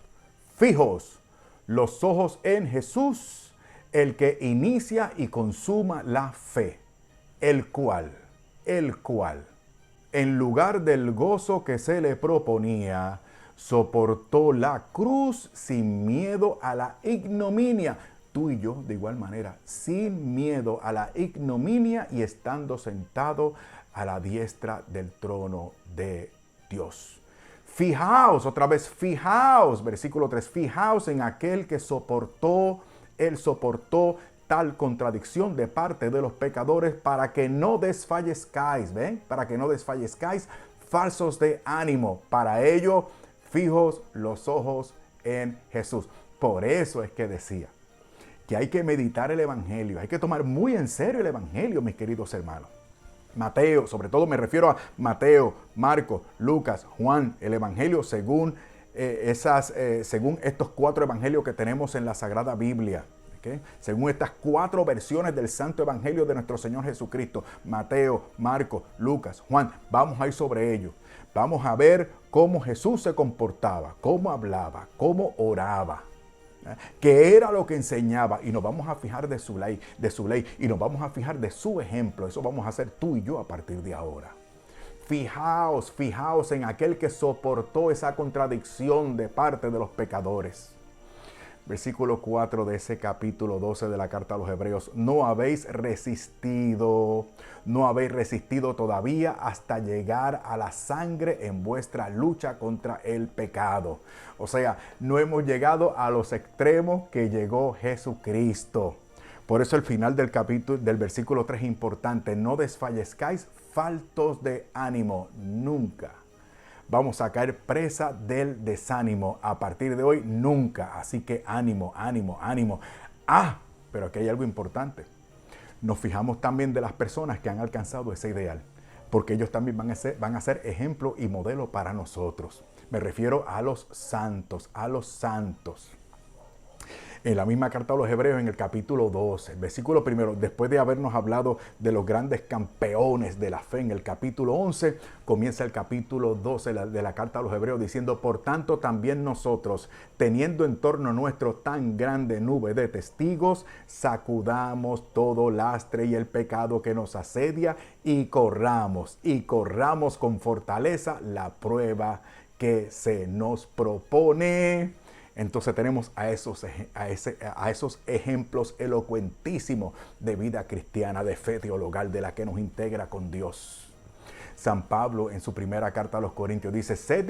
los ojos en Jesús, el que inicia y consuma la fe, el cual, en lugar del gozo que se le proponía, soportó la cruz sin miedo a la ignominia. Tú y yo, de igual manera, sin miedo a la ignominia y estando sentado a la diestra del trono de Dios. Fijaos, otra vez, fijaos, versículo 3, fijaos en aquel que él soportó tal contradicción de parte de los pecadores para que no desfallezcáis, ¿ven? Para que no desfallezcáis, falsos de ánimo. Para ello, fijos los ojos en Jesús. Por eso es que decía que hay que meditar el Evangelio, hay que tomar muy en serio el Evangelio, mis queridos hermanos. Mateo, sobre todo me refiero a Mateo, Marcos, Lucas, Juan, el Evangelio según estos 4 evangelios que tenemos en la Sagrada Biblia. ¿Okay? Según estas 4 versiones del Santo Evangelio de nuestro Señor Jesucristo, Mateo, Marcos, Lucas, Juan, vamos a ir sobre ello. Vamos a ver cómo Jesús se comportaba, cómo hablaba, cómo oraba, qué era lo que enseñaba, y nos vamos a fijar de su ley, y nos vamos a fijar de su ejemplo. Eso vamos a hacer tú y yo a partir de ahora. Fijaos en aquel que soportó esa contradicción de parte de los pecadores. Versículo 4 de ese capítulo 12 de la carta a los Hebreos: no habéis resistido todavía hasta llegar a la sangre en vuestra lucha contra el pecado. O sea, no hemos llegado a los extremos que llegó Jesucristo. Por eso el final del capítulo, del versículo 3 es importante: no desfallezcáis, faltos de ánimo. Nunca vamos a caer presa del desánimo a partir de hoy, nunca. Así que ánimo. Pero aquí hay algo importante. Nos fijamos también de las personas que han alcanzado ese ideal, porque ellos también van a ser ejemplo y modelo para nosotros. Me refiero a los santos, En la misma carta a los Hebreos, en el capítulo 12, versículo 1, después de habernos hablado de los grandes campeones de la fe, en el capítulo 11, comienza el capítulo 12 de la carta a los Hebreos diciendo: por tanto también nosotros, teniendo en torno nuestro tan grande nube de testigos, sacudamos todo lastre y el pecado que nos asedia y corramos con fortaleza la prueba que se nos propone. Entonces tenemos a esos ejemplos elocuentísimos de vida cristiana, de fe teologal, de la que nos integra con Dios. San Pablo en su primera carta a los Corintios dice: sed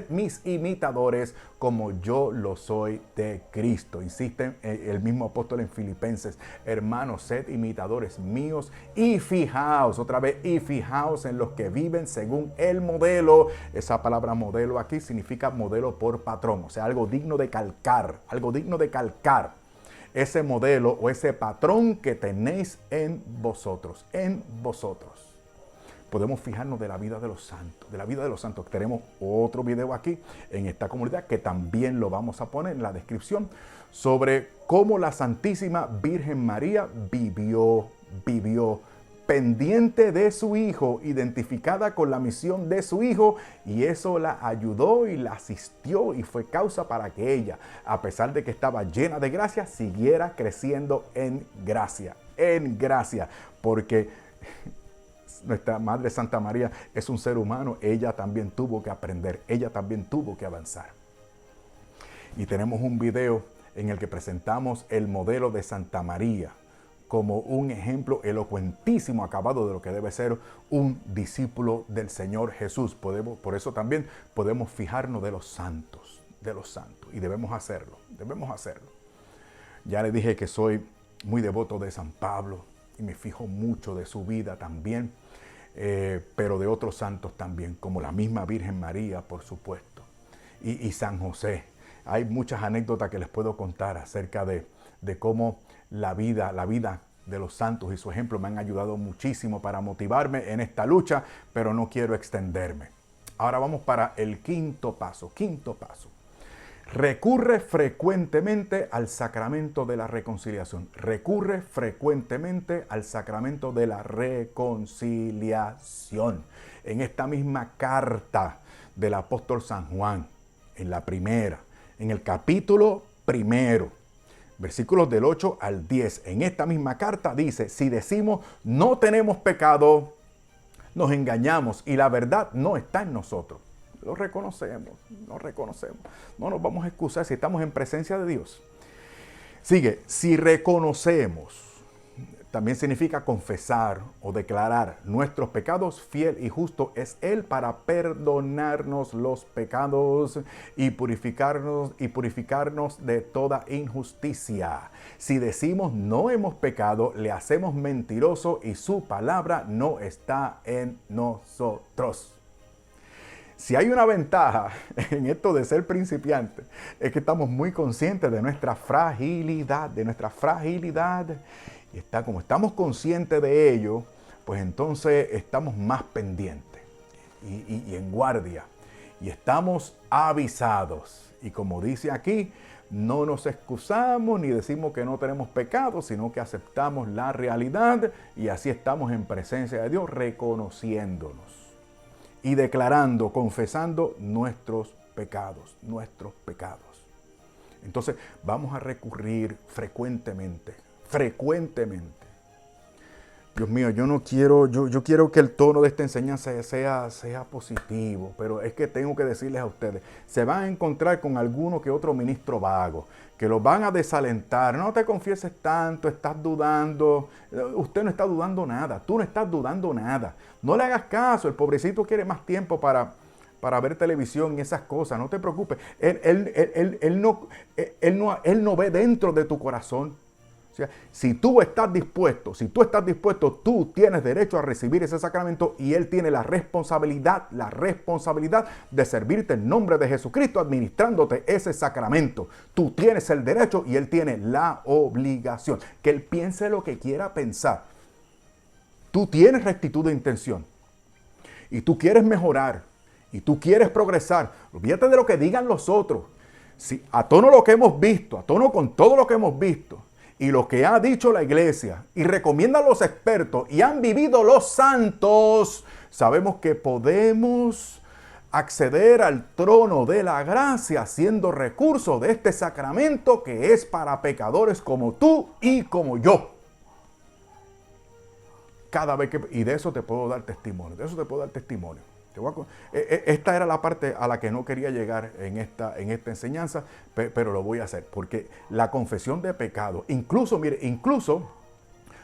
mis imitadores como yo lo soy de Cristo. Insiste el mismo apóstol en Filipenses: hermanos, sed imitadores míos y fijaos, otra vez, y fijaos en los que viven según el modelo. Esa palabra modelo aquí significa modelo por patrón, o sea, algo digno de calcar, ese modelo o ese patrón que tenéis en vosotros. Podemos fijarnos de la vida de los santos, Tenemos otro video aquí en esta comunidad que también lo vamos a poner en la descripción, sobre cómo la Santísima Virgen María vivió pendiente de su Hijo, identificada con la misión de su Hijo, y eso la ayudó y la asistió y fue causa para que ella, a pesar de que estaba llena de gracia, siguiera creciendo en gracia, porque nuestra Madre Santa María es un ser humano. Ella también tuvo que aprender, ella también tuvo que avanzar. Y tenemos un video en el que presentamos el modelo de Santa María como un ejemplo elocuentísimo, acabado de lo que debe ser un discípulo del Señor Jesús. Por eso también podemos fijarnos de los santos, y debemos hacerlo. Ya le dije que soy muy devoto de San Pablo y me fijo mucho de su vida también. Pero de otros santos también, como la misma Virgen María, por supuesto, y San José. Hay muchas anécdotas que les puedo contar acerca de cómo la vida de los santos y su ejemplo me han ayudado muchísimo para motivarme en esta lucha, pero no quiero extenderme. Ahora vamos para el quinto paso. recurre frecuentemente al sacramento de la reconciliación. Recurre frecuentemente al sacramento de la reconciliación. En esta misma carta del apóstol San Juan, en la primera, en el capítulo primero, versículos del 8 al 10, en esta misma carta dice, si decimos no tenemos pecado, nos engañamos y la verdad no está en nosotros. Lo reconocemos, no nos vamos a excusar si estamos en presencia de Dios. Sigue, si reconocemos, también significa confesar o declarar nuestros pecados, fiel y justo es Él para perdonarnos los pecados y purificarnos de toda injusticia. Si decimos no hemos pecado, le hacemos mentiroso y su palabra no está en nosotros. Si hay una ventaja en esto de ser principiante, es que estamos muy conscientes de nuestra fragilidad, Y como estamos conscientes de ello, pues entonces estamos más pendientes y en guardia. Y estamos avisados. Y como dice aquí, no nos excusamos ni decimos que no tenemos pecado, sino que aceptamos la realidad y así estamos en presencia de Dios reconociéndonos y declarando, confesando nuestros pecados. Entonces vamos a recurrir frecuentemente. Dios mío, yo quiero que el tono de esta enseñanza sea positivo, pero es que tengo que decirles a ustedes, se van a encontrar con alguno que otro ministro vago, que los van a desalentar, no te confieses tanto, estás dudando, usted no está dudando nada, tú no estás dudando nada, no le hagas caso, el pobrecito quiere más tiempo para ver televisión y esas cosas, no te preocupes, él no ve dentro de tu corazón. O sea, si tú estás dispuesto, tú tienes derecho a recibir ese sacramento y Él tiene la responsabilidad de servirte en nombre de Jesucristo administrándote ese sacramento. Tú tienes el derecho y Él tiene la obligación. Que Él piense lo que quiera pensar. Tú tienes rectitud de intención y tú quieres mejorar y tú quieres progresar. Olvídate de lo que digan los otros. Si, a tono lo que hemos visto, a tono con todo lo que hemos visto, y lo que ha dicho la iglesia y recomiendan los expertos y han vivido los santos, sabemos que podemos acceder al trono de la gracia haciendo recurso de este sacramento que es para pecadores como tú y como yo. Y de eso te puedo dar testimonio, Esta era la parte a la que no quería llegar en esta enseñanza, pero lo voy a hacer, porque la confesión de pecado, incluso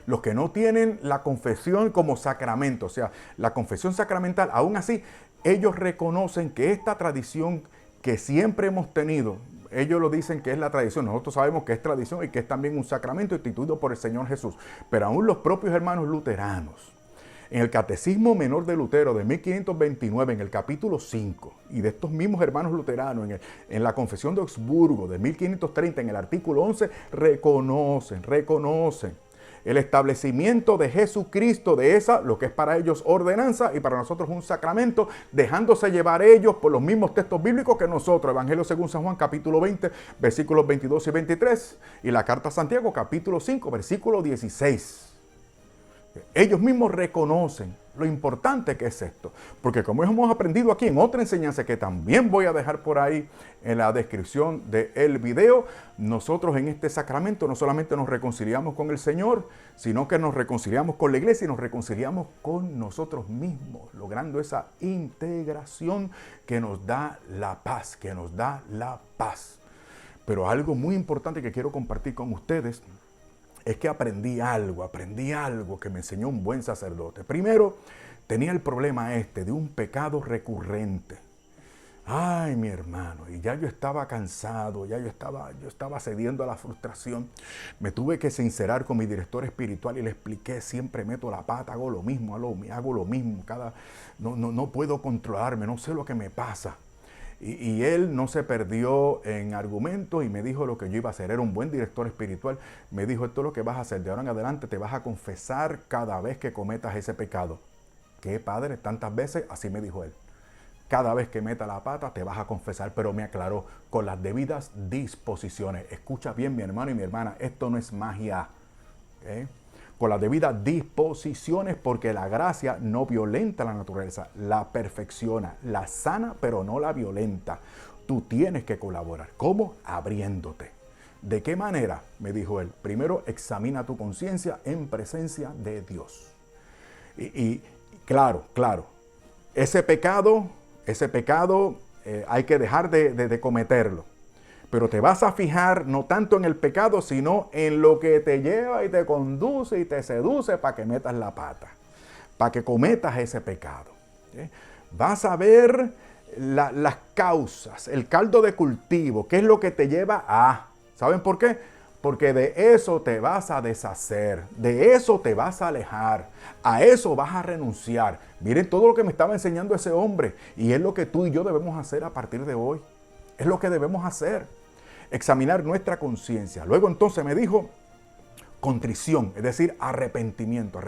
los que no tienen la confesión como sacramento, o sea, la confesión sacramental, aún así, ellos reconocen que esta tradición que siempre hemos tenido, ellos lo dicen que es la tradición, nosotros sabemos que es tradición y que es también un sacramento instituido por el Señor Jesús, pero aún los propios hermanos luteranos, en el Catecismo Menor de Lutero de 1529, en el capítulo 5, y de estos mismos hermanos luteranos, en la Confesión de Augsburgo de 1530, en el artículo 11, reconocen el establecimiento de Jesucristo, de lo que es para ellos ordenanza y para nosotros un sacramento, dejándose llevar ellos por los mismos textos bíblicos que nosotros. Evangelio según San Juan, capítulo 20, versículos 22 y 23, y la Carta a Santiago, capítulo 5, versículo 16. Ellos mismos reconocen lo importante que es esto. Porque como hemos aprendido aquí en otra enseñanza que también voy a dejar por ahí en la descripción del video, nosotros en este sacramento no solamente nos reconciliamos con el Señor, sino que nos reconciliamos con la iglesia y nos reconciliamos con nosotros mismos, logrando esa integración que nos da la paz, Pero algo muy importante que quiero compartir con ustedes es que aprendí algo que me enseñó un buen sacerdote. Primero, tenía el problema de un pecado recurrente. Ay, mi hermano, y ya yo estaba cansado, yo estaba cediendo a la frustración. Me tuve que sincerar con mi director espiritual y le expliqué, siempre meto la pata, hago lo mismo, no puedo controlarme, no sé lo que me pasa. Y él no se perdió en argumentos y me dijo lo que yo iba a hacer. Era un buen director espiritual. Me dijo, esto es lo que vas a hacer. De ahora en adelante te vas a confesar cada vez que cometas ese pecado. ¿Qué, padre? Tantas veces, así me dijo él. Cada vez que meta la pata te vas a confesar, pero me aclaró, con las debidas disposiciones. Escucha bien, mi hermano y mi hermana, esto no es magia. ¿Okay? Con las debidas disposiciones, porque la gracia no violenta la naturaleza, la perfecciona, la sana, pero no la violenta. Tú tienes que colaborar. ¿Cómo? Abriéndote. ¿De qué manera? Me dijo él. Primero, examina tu conciencia en presencia de Dios. Y claro, ese pecado hay que dejar de cometerlo. Pero te vas a fijar no tanto en el pecado, sino en lo que te lleva y te conduce y te seduce para que metas la pata, para que cometas ese pecado. ¿Sí? Vas a ver las causas, el caldo de cultivo, qué es lo que te lleva a... ¿Saben por qué? Porque de eso te vas a deshacer, de eso te vas a alejar, a eso vas a renunciar. Miren todo lo que me estaba enseñando ese hombre y es lo que tú y yo debemos hacer a partir de hoy. Es lo que debemos hacer, examinar nuestra conciencia. Luego entonces me dijo contrición, es decir, arrepentimiento.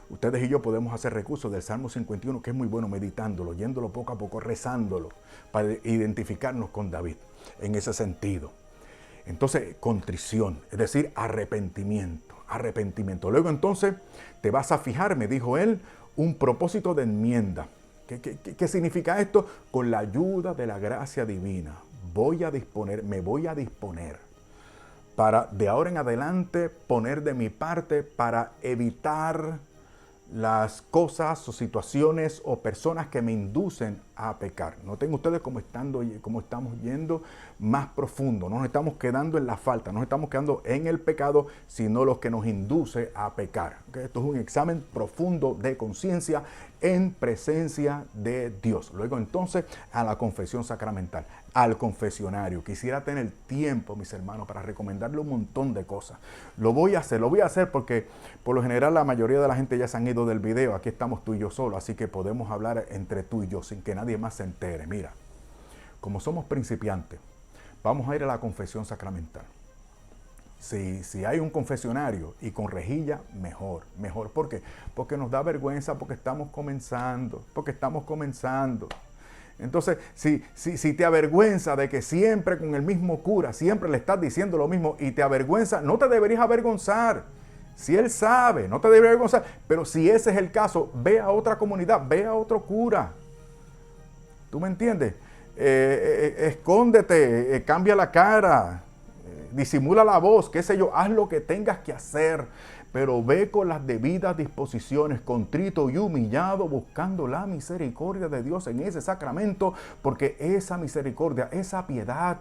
Ustedes y yo podemos hacer recursos del Salmo 51, que es muy bueno meditándolo, yéndolo poco a poco, rezándolo, para identificarnos con David en ese sentido. Entonces, contrición, es decir, arrepentimiento. Luego entonces te vas a fijar, me dijo él, un propósito de enmienda. ¿Qué significa esto? Con la ayuda de la gracia divina, me voy a disponer para de ahora en adelante poner de mi parte para evitar las cosas o situaciones o personas que me inducen a pecar. Noten ustedes cómo estamos yendo más profundo. No nos estamos quedando en la falta, no nos estamos quedando en el pecado, sino lo que nos induce a pecar. ¿Okay? Esto es un examen profundo de conciencia en presencia de Dios. Luego entonces a la confesión sacramental, al confesionario. Quisiera tener tiempo, mis hermanos, para recomendarle un montón de cosas. Lo voy a hacer porque por lo general la mayoría de la gente ya se han ido del video. Aquí estamos tú y yo solos, así que podemos hablar entre tú y yo sin que nadie más se entere. Mira, como somos principiantes, vamos a ir a la confesión sacramental. Si hay un confesionario y con rejilla, mejor. ¿Por qué? Porque nos da vergüenza, porque estamos comenzando. Entonces, si te avergüenza de que siempre con el mismo cura, siempre le estás diciendo lo mismo y te avergüenza, no te deberías avergonzar. Si él sabe, no te deberías avergonzar. Pero si ese es el caso, ve a otra comunidad, ve a otro cura. ¿Tú me entiendes? Escóndete, cambia la cara, disimula la voz, qué sé yo, haz lo que tengas que hacer, pero ve con las debidas disposiciones, contrito y humillado, buscando la misericordia de Dios en ese sacramento, porque esa misericordia, esa piedad,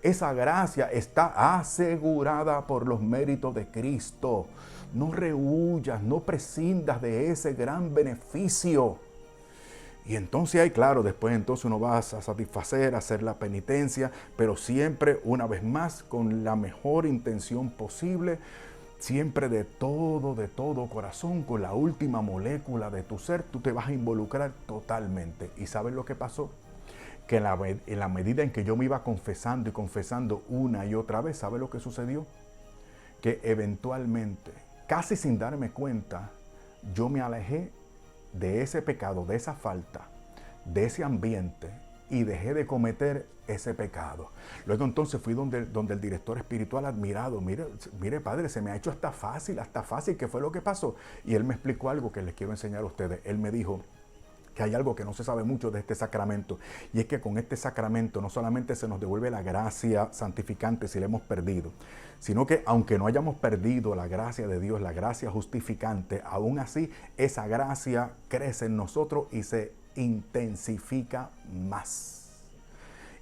esa gracia está asegurada por los méritos de Cristo. No rehuyas, no prescindas de ese gran beneficio. Y entonces ahí, claro, después entonces uno va a satisfacer, a hacer la penitencia, pero siempre, una vez más, con la mejor intención posible, siempre de todo corazón, con la última molécula de tu ser, tú te vas a involucrar totalmente. ¿Y sabes lo que pasó? Que en la medida en que yo me iba confesando y confesando una y otra vez, ¿sabes lo que sucedió? Que eventualmente, casi sin darme cuenta, yo me alejé de ese pecado, de esa falta, de ese ambiente y dejé de cometer ese pecado. Luego entonces fui donde el director espiritual admirado, mire padre, se me ha hecho hasta fácil, ¿qué fue lo que pasó? Y él me explicó algo que les quiero enseñar a ustedes. Él me dijo que hay algo que no se sabe mucho de este sacramento, y es que con este sacramento no solamente se nos devuelve la gracia santificante si la hemos perdido, sino que aunque no hayamos perdido la gracia de Dios, la gracia justificante, aún así esa gracia crece en nosotros y se intensifica más.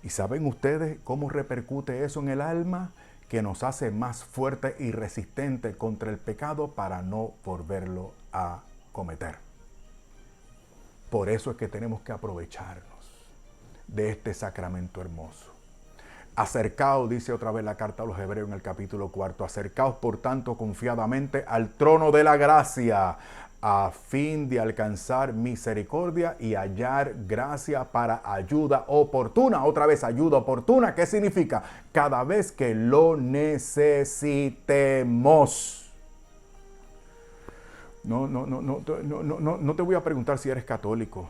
¿Y saben ustedes cómo repercute eso en el alma? Que nos hace más fuerte y resistente contra el pecado para no volverlo a cometer. Por eso es que tenemos que aprovecharnos de este sacramento hermoso. Acercaos, dice otra vez la carta a los Hebreos en el capítulo 4, acercaos por tanto confiadamente al trono de la gracia, a fin de alcanzar misericordia y hallar gracia para ayuda oportuna. Otra vez, ayuda oportuna, ¿qué significa? Cada vez que lo necesitemos. No te voy a preguntar si eres católico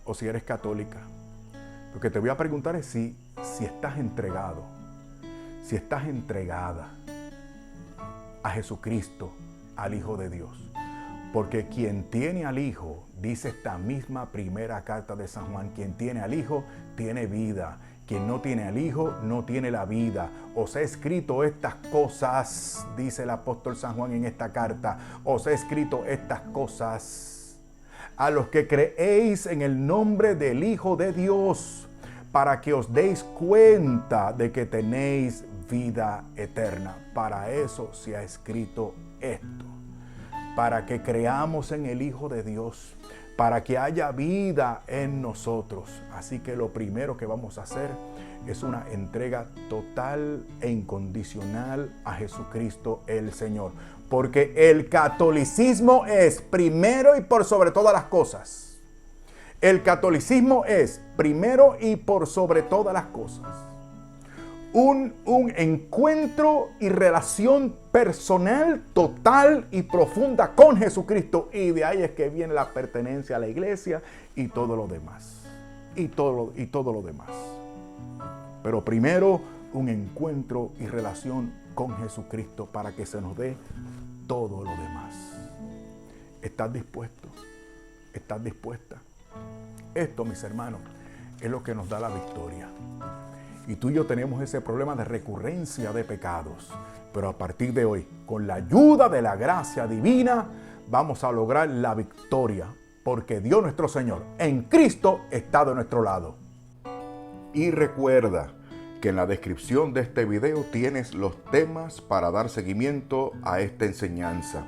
o si eres católica. Lo que te voy a preguntar es si estás entregado, si estás entregada a Jesucristo, al Hijo de Dios. Porque quien tiene al Hijo, dice esta misma primera carta de San Juan, quien tiene al Hijo tiene vida. Quien no tiene al Hijo no tiene la vida. Os he escrito estas cosas, dice el apóstol San Juan en esta carta. Os he escrito estas cosas a los que creéis en el nombre del Hijo de Dios, para que os deis cuenta de que tenéis vida eterna. Para eso se ha escrito esto. Para que creamos en el Hijo de Dios, para que haya vida en nosotros. Así que lo primero que vamos a hacer es una entrega total e incondicional a Jesucristo el Señor. Porque el catolicismo es primero y por sobre todas las cosas. El catolicismo es primero y por sobre todas las cosas un encuentro y relación personal, total y profunda con Jesucristo. Y de ahí es que viene la pertenencia a la iglesia y todo lo demás. Y todo lo demás. Pero primero, un encuentro y relación con Jesucristo para que se nos dé todo lo demás. ¿Estás dispuesto? ¿Estás dispuesta? Esto, mis hermanos, es lo que nos da la victoria. Y tú y yo tenemos ese problema de recurrencia de pecados. Pero a partir de hoy, con la ayuda de la gracia divina, vamos a lograr la victoria. Porque Dios nuestro Señor en Cristo está de nuestro lado. Y recuerda que en la descripción de este video tienes los temas para dar seguimiento a esta enseñanza.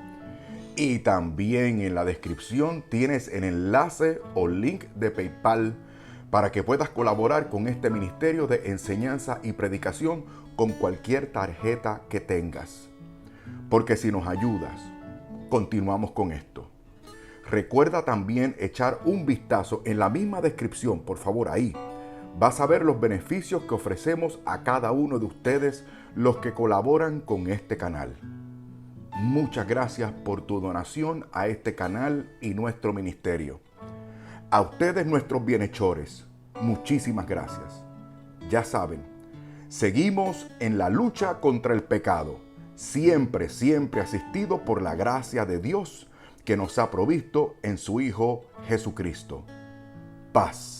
Y también en la descripción tienes el enlace o link de PayPal para que puedas colaborar con este ministerio de enseñanza y predicación con cualquier tarjeta que tengas. Porque si nos ayudas, continuamos con esto. Recuerda también echar un vistazo en la misma descripción, por favor, ahí. Vas a ver los beneficios que ofrecemos a cada uno de ustedes, los que colaboran con este canal. Muchas gracias por tu donación a este canal y nuestro ministerio. A ustedes, nuestros bienhechores, muchísimas gracias. Ya saben, seguimos en la lucha contra el pecado, siempre asistido por la gracia de Dios que nos ha provisto en su Hijo Jesucristo. Paz.